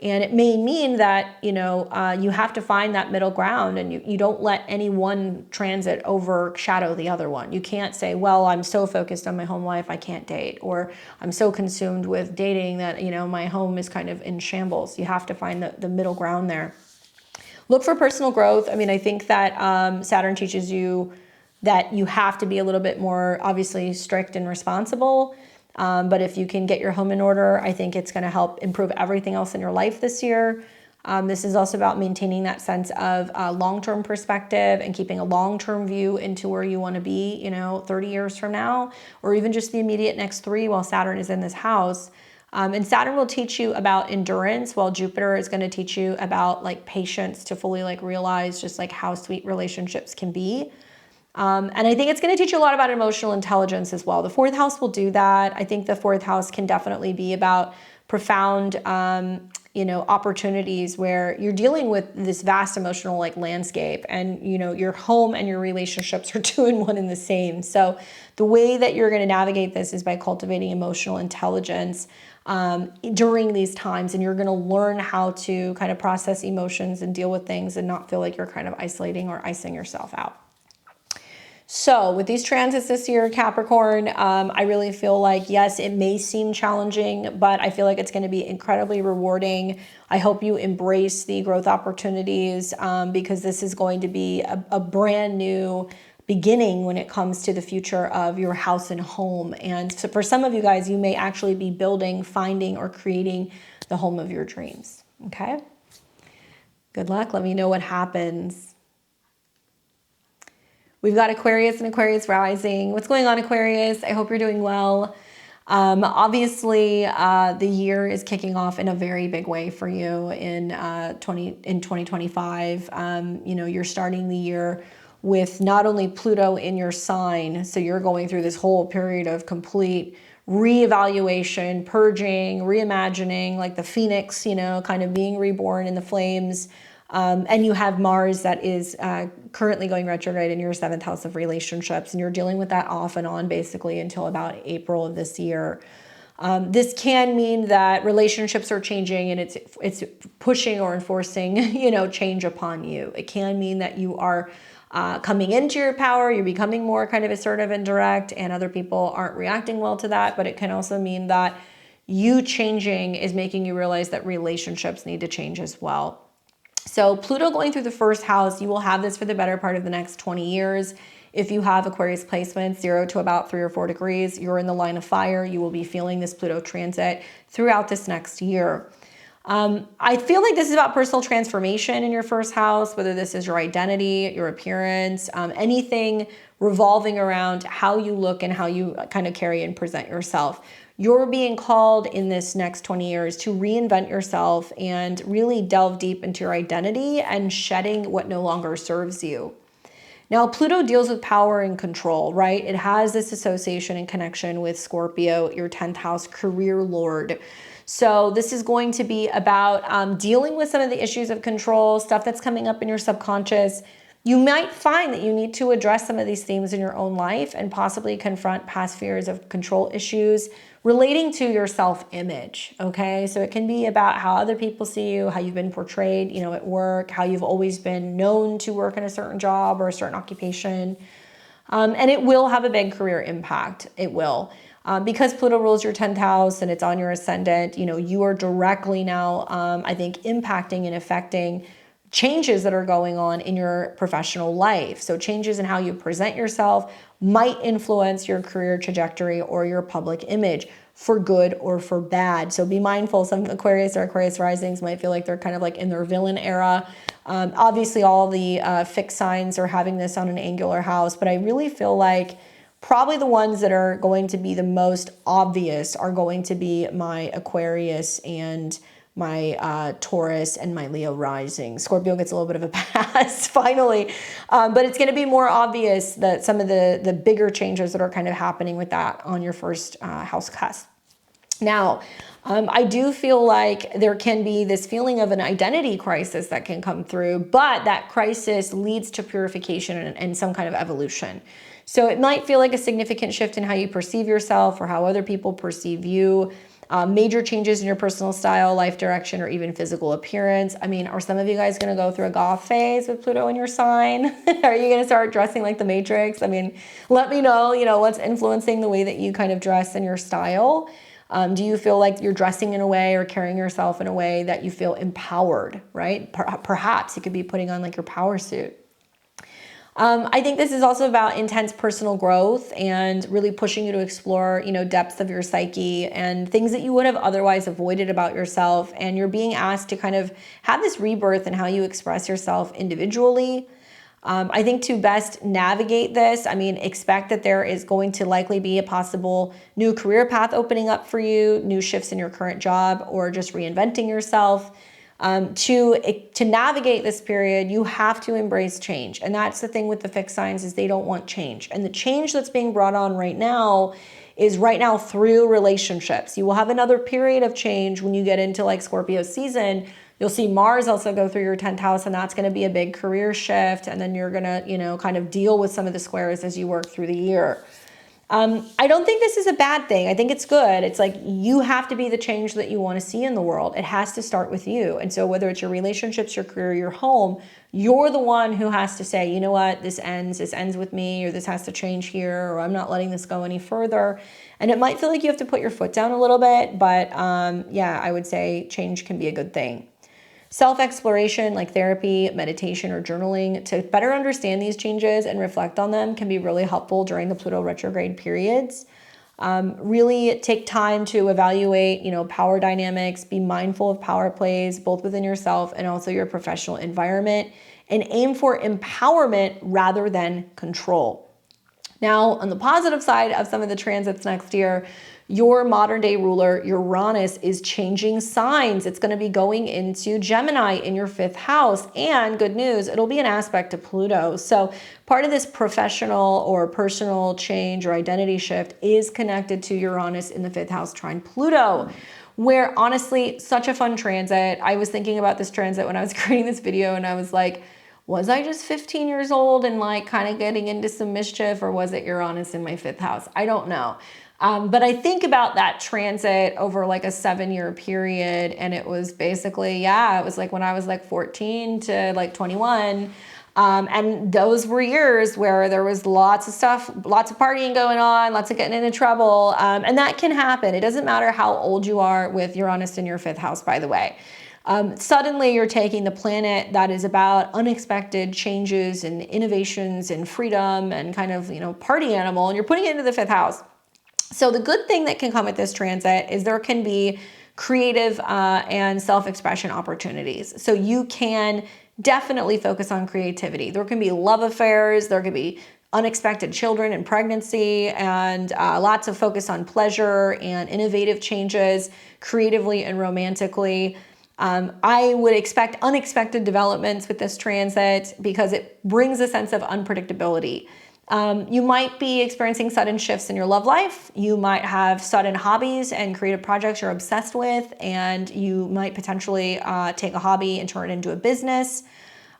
And it may mean that, you know, you have to find that middle ground, and you don't let any one transit overshadow the other one. You can't say, well, I'm so focused on my home life, I can't date, or I'm so consumed with dating that, you know, my home is kind of in shambles. You have to find the middle ground there. Look for personal growth. I mean, I think that Saturn teaches you that you have to be a little bit more obviously strict and responsible. But if you can get your home in order, I think it's going to help improve everything else in your life this year. This is also about maintaining that sense of long-term perspective and keeping a long-term view into where you want to be, you know, 30 years from now, or even just the immediate next 3 while Saturn is in this house. And Saturn will teach you about endurance, while Jupiter is going to teach you about like patience to fully like realize just like how sweet relationships can be. And I think it's going to teach you a lot about emotional intelligence as well. The 4th house will do that. I think the 4th house can definitely be about profound, you know, opportunities where you're dealing with this vast emotional like landscape, and, you know, your home and your relationships are 2 in 1 and the same. So the way that you're going to navigate this is by cultivating emotional intelligence during these times, and you're going to learn how to kind of process emotions and deal with things and not feel like you're kind of isolating or icing yourself out. So with these transits this year, Capricorn, I really feel like, yes, it may seem challenging, but I feel like it's going to be incredibly rewarding. I hope you embrace the growth opportunities because this is going to be a brand new beginning when it comes to the future of your house and home. And so for some of you guys, you may actually be building, finding, or creating the home of your dreams. Okay? Good luck. Let me know what happens. We've got Aquarius and Aquarius rising. What's going on, Aquarius? I hope you're doing well. Obviously, the year is kicking off in a very big way for you in 2025. You know, you're starting the year with not only Pluto in your sign, so you're going through this whole period of complete reevaluation, purging, reimagining, like the phoenix, you know, kind of being reborn in the flames. And you have Mars that is currently going retrograde in your 7th house of relationships, and you're dealing with that off and on basically until about April of this year. This can mean that relationships are changing and it's pushing or enforcing, change upon you. It can mean that you are coming into your power, you're becoming more kind of assertive and direct, and other people aren't reacting well to that. But it can also mean that you changing is making you realize that relationships need to change as well. So Pluto going through the first house, you will have this for the better part of the next 20 years. If you have Aquarius placements 0 to about 3 or 4 degrees, you're in the line of fire. You will be feeling this Pluto transit throughout this next year. I feel like this is about personal transformation in your first house, whether this is your identity, your appearance, anything revolving around how you look and how you kind of carry and present yourself. You're being called in this next 20 years to reinvent yourself and really delve deep into your identity and shedding what no longer serves you. Now, Pluto deals with power and control, right? It has this association and connection with Scorpio, your 10th house career lord. So this is going to be about dealing with some of the issues of control, stuff that's coming up in your subconscious. You might find that you need to address some of these themes in your own life and possibly confront past fears of control issues relating to your self-image, okay? So it can be about how other people see you, how you've been portrayed, at work, how you've always been known to work in a certain job or a certain occupation. And it will have a big career impact. It will. Because Pluto rules your 10th house and it's on your ascendant, you are directly now, I think, impacting and affecting changes that are going on in your professional life. So changes in how you present yourself might influence your career trajectory or your public image for good or for bad. So be mindful. Some Aquarius or Aquarius risings might feel like they're kind of like in their villain era. Obviously, all the fixed signs are having this on an angular house, but I really feel like probably the ones that are going to be the most obvious are going to be my Aquarius and my Taurus and my Leo rising. Scorpio gets a little bit of a pass finally, but it's going to be more obvious that some of the bigger changes that are kind of happening with that on your first house cusp. Now, I do feel like there can be this feeling of an identity crisis that can come through, but that crisis leads to purification and some kind of evolution. So it might feel like a significant shift in how you perceive yourself or how other people perceive you. Major changes in your personal style, life direction, or even physical appearance. I mean, are some of you guys going to go through a goth phase with Pluto in your sign? Are you going to start dressing like the Matrix? I mean, let me know, what's influencing the way that you kind of dress and your style. Do you feel like you're dressing in a way or carrying yourself in a way that you feel empowered, right? Perhaps it could be putting on like your power suit. I think this is also about intense personal growth and really pushing you to explore, depths of your psyche and things that you would have otherwise avoided about yourself. And you're being asked to kind of have this rebirth in how you express yourself individually. I think to best navigate this, expect that there is going to likely be a possible new career path opening up for you, new shifts in your current job, or just reinventing yourself. To navigate this period, you have to embrace change. And that's the thing with the fixed signs is they don't want change. And the change that's being brought on right now is through relationships. You will have another period of change when you get into like Scorpio season. You'll see Mars also go through your 10th house, and that's going to be a big career shift. And then you're going to, kind of deal with some of the squares as you work through the year. I don't think this is a bad thing. I think it's good. It's like you have to be the change that you want to see in the world. It has to start with you. And so whether it's your relationships, your career, your home, you're the one who has to say, you know what, this ends with me, or this has to change here, or I'm not letting this go any further. And it might feel like you have to put your foot down a little bit, but I would say change can be a good thing. Self-exploration like therapy, meditation, or journaling to better understand these changes and reflect on them can be really helpful during the Pluto retrograde periods. Really take time to evaluate, power dynamics, be mindful of power plays, both within yourself and also your professional environment, and aim for empowerment rather than control. Now, on the positive side of some of the transits next year, your modern day ruler, Uranus, is changing signs. It's going to be going into Gemini in your 5th house. And good news, it'll be an aspect to Pluto. So part of this professional or personal change or identity shift is connected to Uranus in the 5th house trine Pluto, where honestly, such a fun transit. I was thinking about this transit when I was creating this video, and I was like, was I just 15 years old and like kind of getting into some mischief, or was it Uranus in my 5th house? I don't know. But I think about that transit over like a 7-year period, and it was basically, it was like when I was like 14 to like 21. And those were years where there was lots of stuff, lots of partying going on, lots of getting into trouble. And that can happen. It doesn't matter how old you are with Uranus in your 5th house, by the way. Suddenly you're taking the planet that is about unexpected changes and innovations and freedom and kind of, party animal, and you're putting it into the 5th house. So the good thing that can come with this transit is there can be creative and self-expression opportunities. So you can definitely focus on creativity. There can be love affairs, there could be unexpected children and pregnancy, and lots of focus on pleasure and innovative changes creatively and romantically. I would expect unexpected developments with this transit because it brings a sense of unpredictability. You might be experiencing sudden shifts in your love life. You might have sudden hobbies and creative projects you're obsessed with, and you might potentially take a hobby and turn it into a business.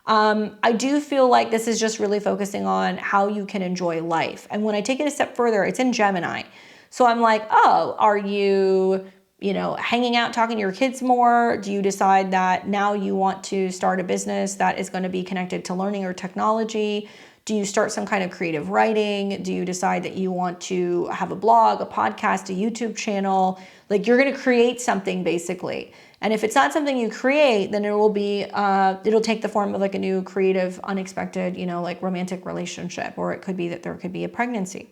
I do feel like this is just really focusing on how you can enjoy life. And when I take it a step further, it's in Gemini. So I'm like, oh, are you, hanging out, talking to your kids more? Do you decide that now you want to start a business that is going to be connected to learning or technology? Do you start some kind of creative writing? Do you decide that you want to have a blog, a podcast, a YouTube channel? Like you're going to create something basically. And if it's not something you create, then it will be, it'll take the form of like a new creative, unexpected, like romantic relationship, or it could be that there could be a pregnancy.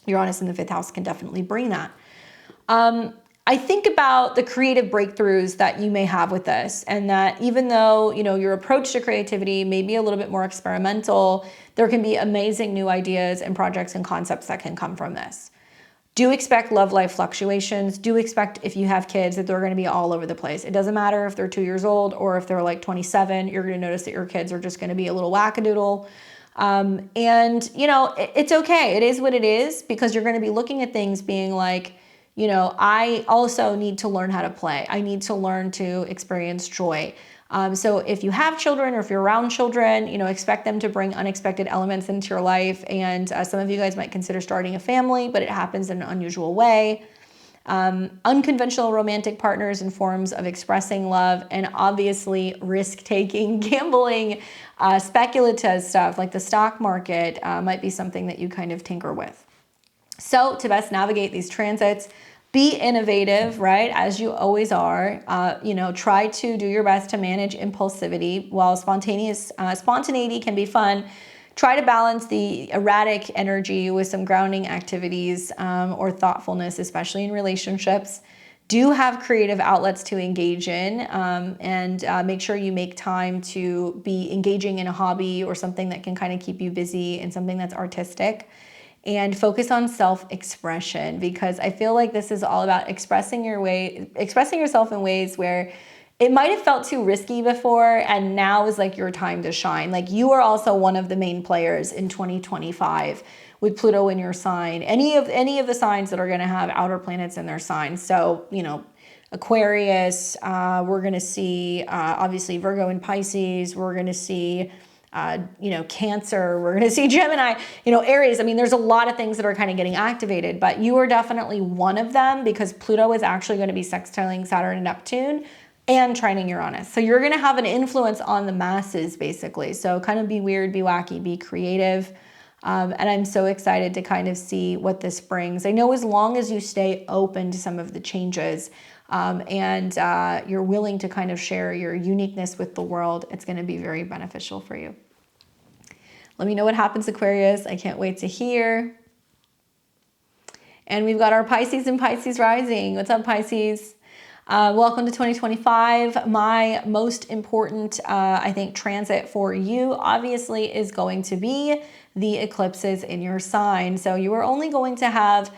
Uranus in the 5th house can definitely bring that. I think about the creative breakthroughs that you may have with this, and that even though, your approach to creativity may be a little bit more experimental, there can be amazing new ideas and projects and concepts that can come from this. Do expect love life fluctuations. Do expect, if you have kids, that they're going to be all over the place. It doesn't matter if they're 2 years old or if they're like 27, you're going to notice that your kids are just going to be a little wackadoodle. And it's okay. It is what it is, because you're going to be looking at things being like, I also need to learn how to play. I need to learn to experience joy. So if you have children or if you're around children, expect them to bring unexpected elements into your life. And some of you guys might consider starting a family, but it happens in an unusual way. Unconventional romantic partners and forms of expressing love, and obviously risk-taking, gambling, speculative stuff like the stock market might be something that you kind of tinker with. So to best navigate these transits, be innovative, right? As you always are. Try to do your best to manage impulsivity. While spontaneity can be fun, try to balance the erratic energy with some grounding activities or thoughtfulness, especially in relationships. Do have creative outlets to engage in, and make sure you make time to be engaging in a hobby or something that can kind of keep you busy and something that's artistic. And focus on self-expression, because I feel like this is all about expressing yourself in ways where it might have felt too risky before, and now is like your time to shine. Like you are also one of the main players in 2025 with Pluto in your sign. Any of the signs that are going to have outer planets in their signs. So, Aquarius, we're going to see obviously Virgo and Pisces. We're going to see Cancer, we're going to see Gemini, Aries. I mean, there's a lot of things that are kind of getting activated, but you are definitely one of them, because Pluto is actually going to be sextiling Saturn and Neptune and trining Uranus. So you're going to have an influence on the masses, basically. So kind of be weird, be wacky, be creative. And I'm so excited to kind of see what this brings. I know as long as you stay open to some of the changes, and you're willing to kind of share your uniqueness with the world, it's going to be very beneficial for you. Let me know what happens, Aquarius. I can't wait to hear. And we've got our Pisces and Pisces rising. What's up, Pisces? Welcome to 2025. My most important, I think, transit for you, obviously, is going to be the eclipses in your sign. So you are only going to have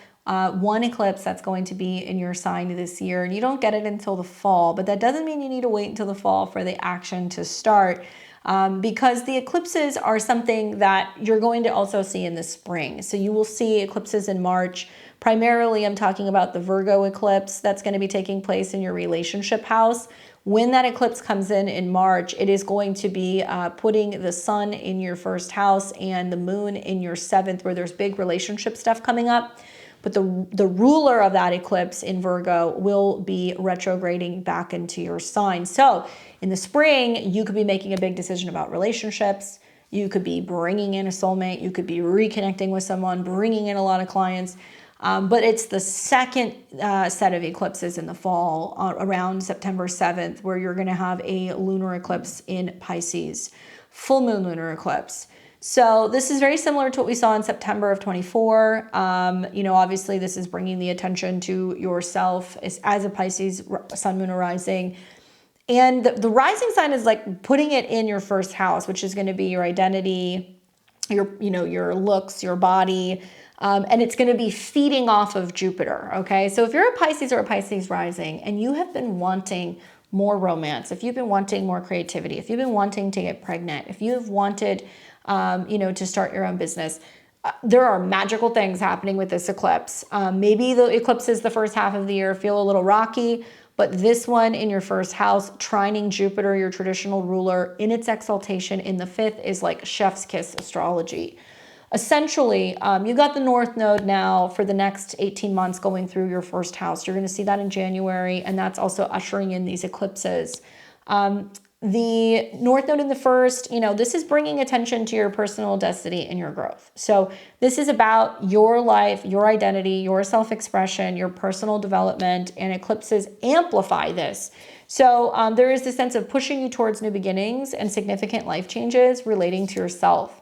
one eclipse that's going to be in your sign this year, and you don't get it until the fall, but that doesn't mean you need to wait until the fall for the action to start, because the eclipses are something that you're going to also see in the spring. So you will see eclipses in March. Primarily, I'm talking about the Virgo eclipse that's going to be taking place in your relationship house. When that eclipse comes in March, it is going to be putting the sun in your first house and the moon in your 7th, where there's big relationship stuff coming up. but the ruler of that eclipse in Virgo will be retrograding back into your sign. So in the spring, you could be making a big decision about relationships. You could be bringing in a soulmate. You could be reconnecting with someone, bringing in a lot of clients. But it's the second set of eclipses in the fall around September 7th, where you're going to have a lunar eclipse in Pisces, full moon lunar eclipse. So this is very similar to what we saw in September of 24. Obviously this is bringing the attention to yourself as a Pisces sun, moon, or rising. And the rising sign is like putting it in your first house, which is going to be your identity, your looks, your body. And it's going to be feeding off of Jupiter. Okay. So if you're a Pisces or a Pisces rising and you have been wanting more romance, if you've been wanting more creativity, if you've been wanting to get pregnant, if you have wanted, to start your own business, there are magical things happening with this eclipse. Maybe the eclipses the first half of the year feel a little rocky, but this one in your first house, trining Jupiter, your traditional ruler, in its exaltation in the 5th is like chef's kiss astrology. Essentially, you got the North Node now for the next 18 months going through your first house. You're going to see that in January, and that's also ushering in these eclipses. The North Node in the first, this is bringing attention to your personal destiny and your growth. So this is about your life, your identity, your self-expression, your personal development, and eclipses amplify this. So there is this sense of pushing you towards new beginnings and significant life changes relating to yourself.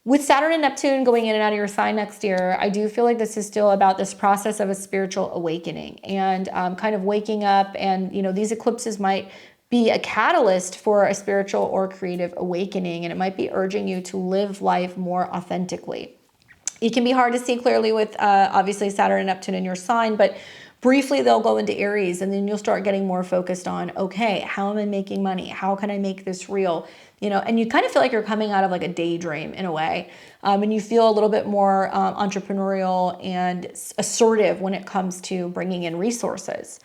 With Saturn and Neptune going in and out of your sign next year, I do feel like this is still about this process of a spiritual awakening and kind of waking up. And, these eclipses might be a catalyst for a spiritual or creative awakening, and it might be urging you to live life more authentically. It can be hard to see clearly with obviously Saturn and Neptune in your sign, but briefly they'll go into Aries, and then you'll start getting more focused on, okay, how am I making money? How can I make this real? And you kind of feel like you're coming out of like a daydream in a way. And you feel a little bit more entrepreneurial and assertive when it comes to bringing in resources.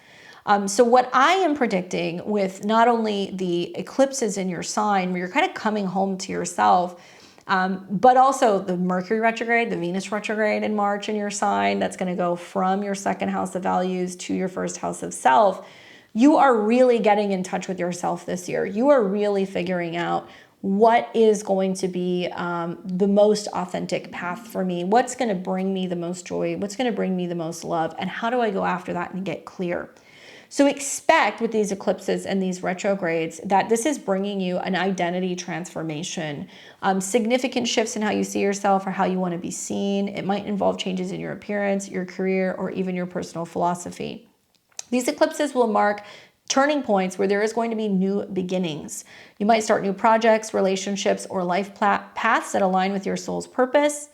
So what I am predicting with not only the eclipses in your sign, where you're kind of coming home to yourself, but also the Mercury retrograde, the Venus retrograde in March in your sign, that's going to go from your second house of values to your first house of self. You are really getting in touch with yourself this year. You are really figuring out what is going to be the most authentic path for me, what's going to bring me the most joy, what's going to bring me the most love, and how do I go after that and get clear. So expect with these eclipses and these retrogrades that this is bringing you an identity transformation, significant shifts in how you see yourself or how you want to be seen. It might involve changes in your appearance, your career, or even your personal philosophy. These eclipses will mark turning points where there is going to be new beginnings. You might start new projects, relationships, or life paths that align with your soul's purpose.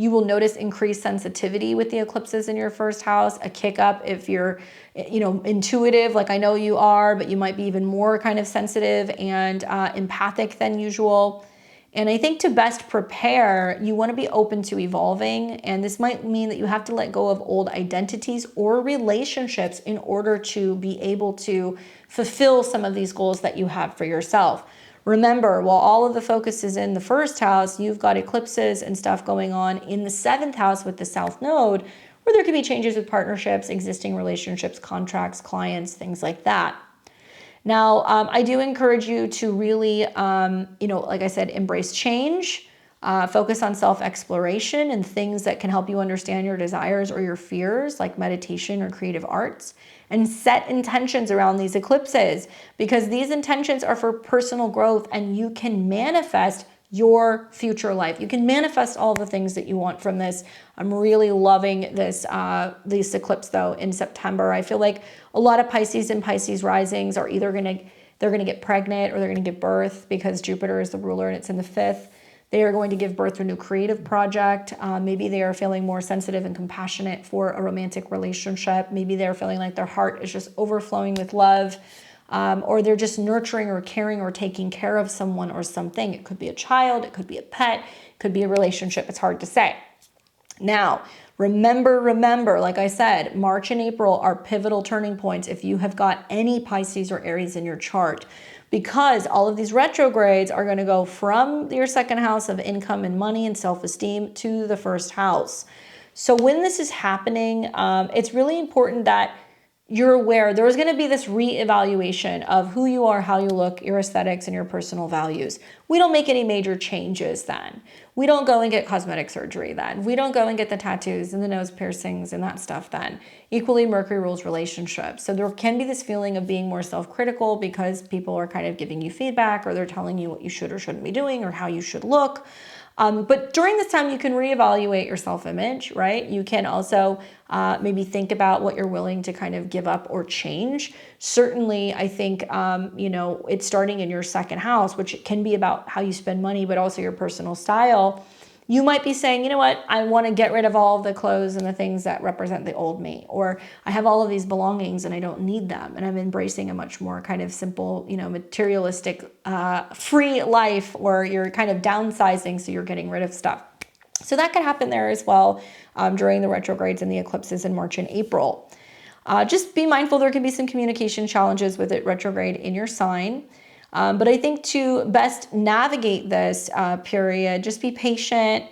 You will notice increased sensitivity with the eclipses in your first house, a kick up if you're, intuitive, like I know you are, but you might be even more kind of sensitive and empathic than usual. And I think to best prepare, you want to be open to evolving. And this might mean that you have to let go of old identities or relationships in order to be able to fulfill some of these goals that you have for yourself. Remember, while all of the focus is in the first house, you've got eclipses and stuff going on in the 7th house with the South Node, where there could be changes with partnerships, existing relationships, contracts, clients, things like that. Now, I do encourage you to really, like I said, embrace change, focus on self-exploration and things that can help you understand your desires or your fears, like meditation or creative arts, and set intentions around these eclipses, because these intentions are for personal growth and you can manifest your future life. You can manifest all the things that you want from this. I'm really loving this eclipse though in September. I feel like a lot of Pisces and Pisces risings are either they're gonna get pregnant or they're gonna give birth, because Jupiter is the ruler and it's in the 5th. They are going to give birth to a new creative project. Maybe they are feeling more sensitive and compassionate for a romantic relationship. Maybe they're feeling like their heart is just overflowing with love. Or they're just nurturing or caring or taking care of someone or something. It could be a child, it could be a pet, it could be a relationship. It's hard to say. Now, remember, like I said, March and April are pivotal turning points if you have got any Pisces or Aries in your chart, because all of these retrogrades are going to go from your second house of income and money and self-esteem to the first house. So when this is happening, it's really important that you're aware there's going to be this reevaluation of who you are, how you look, your aesthetics, and your personal values. We don't make any major changes then. We don't go and get cosmetic surgery then. We don't go and get the tattoos and the nose piercings and that stuff then. Equally, Mercury rules relationships. So there can be this feeling of being more self-critical because people are kind of giving you feedback, or they're telling you what you should or shouldn't be doing, or how you should look. But during this time, you can reevaluate your self-image, right? You can also maybe think about what you're willing to kind of give up or change. Certainly, I think, it's starting in your second house, which can be about how you spend money, but also your personal style. You might be saying, you know what, I want to get rid of all of the clothes and the things that represent the old me, or I have all of these belongings and I don't need them. And I'm embracing a much more kind of simple, materialistic, free life, or you're kind of downsizing, so you're getting rid of stuff. So that could happen there as well during the retrogrades and the eclipses in March and April. Just be mindful there can be some communication challenges with it retrograde in your sign. But I think to best navigate this period, just be patient,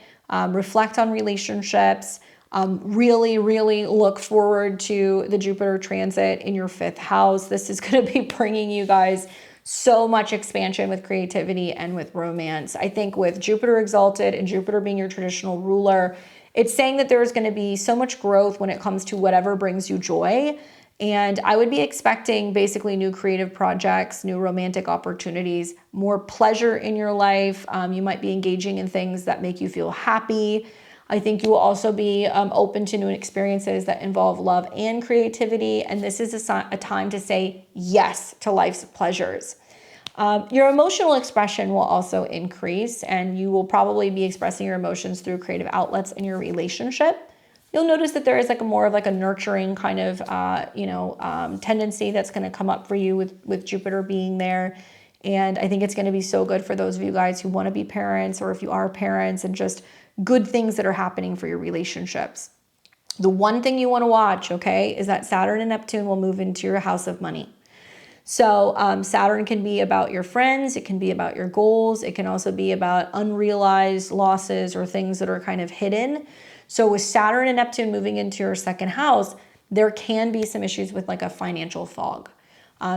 reflect on relationships, really, really look forward to the Jupiter transit in your 5th house. This is going to be bringing you guys so much expansion with creativity and with romance. I think with Jupiter exalted and Jupiter being your traditional ruler, it's saying that there is going to be so much growth when it comes to whatever brings you joy. And I would be expecting basically new creative projects, new romantic opportunities, more pleasure in your life. You might be engaging in things that make you feel happy. I think you will also be open to new experiences that involve love and creativity. And this is a time to say yes to life's pleasures. Your emotional expression will also increase, and you will probably be expressing your emotions through creative outlets in your relationship. You'll notice that there is more of a nurturing kind of, tendency that's going to come up for you with Jupiter being there. And I think it's going to be so good for those of you guys who want to be parents, or if you are parents, and just good things that are happening for your relationships. The one thing you want to watch, okay, is that Saturn and Neptune will move into your house of money. So Saturn can be about your friends. It can be about your goals. It can also be about unrealized losses or things that are kind of hidden. So with Saturn and Neptune moving into your 2nd house, there can be some issues with a financial fog.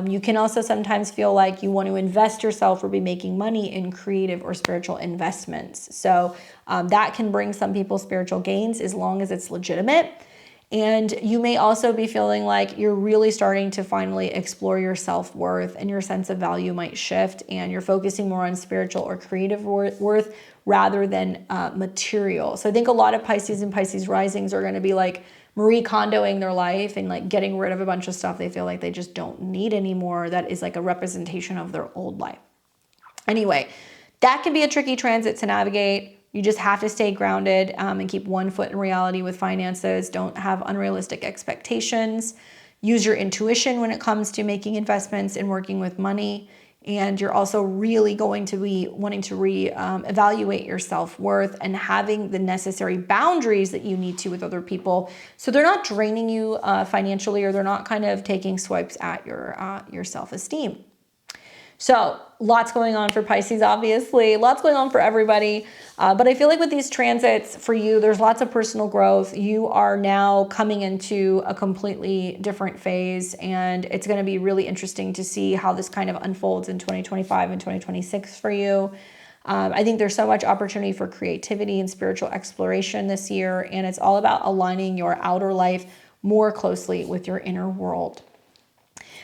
You can also sometimes feel like you want to invest yourself or be making money in creative or spiritual investments. So that can bring some people spiritual gains as long as it's legitimate. And you may also be feeling like you're really starting to finally explore your self-worth, and your sense of value might shift, and you're focusing more on spiritual or creative worth rather than material. So I think a lot of Pisces and Pisces risings are going to be Marie Kondoing their life and getting rid of a bunch of stuff they feel like they just don't need anymore. That is a representation of their old life. Anyway, that can be a tricky transit to navigate. You just have to stay grounded and keep one foot in reality with finances. Don't have unrealistic expectations. Use your intuition when it comes to making investments and working with money. And you're also really going to be wanting to evaluate your self-worth and having the necessary boundaries that you need to with other people, so they're not draining you financially, or they're not kind of taking swipes at your self-esteem. So lots going on for Pisces, obviously. Lots going on for everybody. But I feel like with these transits for you, there's lots of personal growth. You are now coming into a completely different phase, and it's going to be really interesting to see how this kind of unfolds in 2025 and 2026 for you. I think there's so much opportunity for creativity and spiritual exploration this year, and it's all about aligning your outer life more closely with your inner world.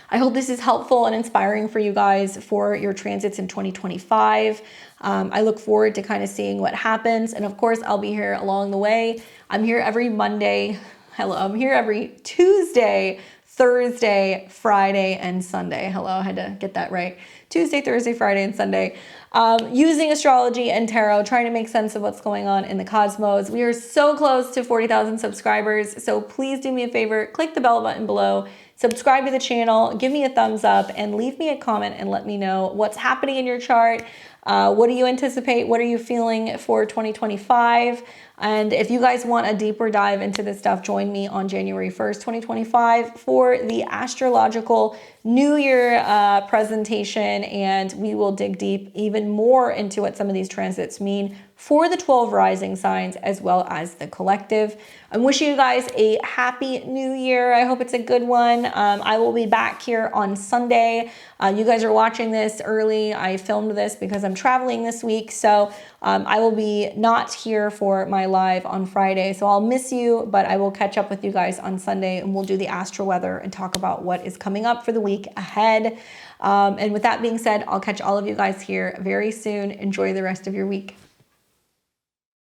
I hope this is helpful and inspiring for you guys for your transits in 2025. I look forward to kind of seeing what happens. And of course, I'll be here along the way. I'm here every Monday. Hello, I'm here every Tuesday, Thursday, Friday, and Sunday. Hello, I had to get that right. Tuesday, Thursday, Friday, and Sunday. Using astrology and tarot, trying to make sense of what's going on in the cosmos. We are so close to 40,000 subscribers. So please do me a favor, click the bell button below. Subscribe to the channel, give me a thumbs up, and leave me a comment and let me know what's happening in your chart. What do you anticipate? What are you feeling for 2025? And if you guys want a deeper dive into this stuff, join me on January 1st, 2025 for the astrological New Year presentation, and we will dig deep even more into what some of these transits mean for the 12 rising signs as well as the collective. I'm wishing you guys a happy new year. I hope it's a good one. I will be back here on Sunday. You guys are watching this early. I filmed this because I'm traveling this week. So I will be not here for my live on Friday. So I'll miss you, but I will catch up with you guys on Sunday, and we'll do the astro weather and talk about what is coming up for the week ahead. And with that being said, I'll catch all of you guys here very soon. Enjoy the rest of your week.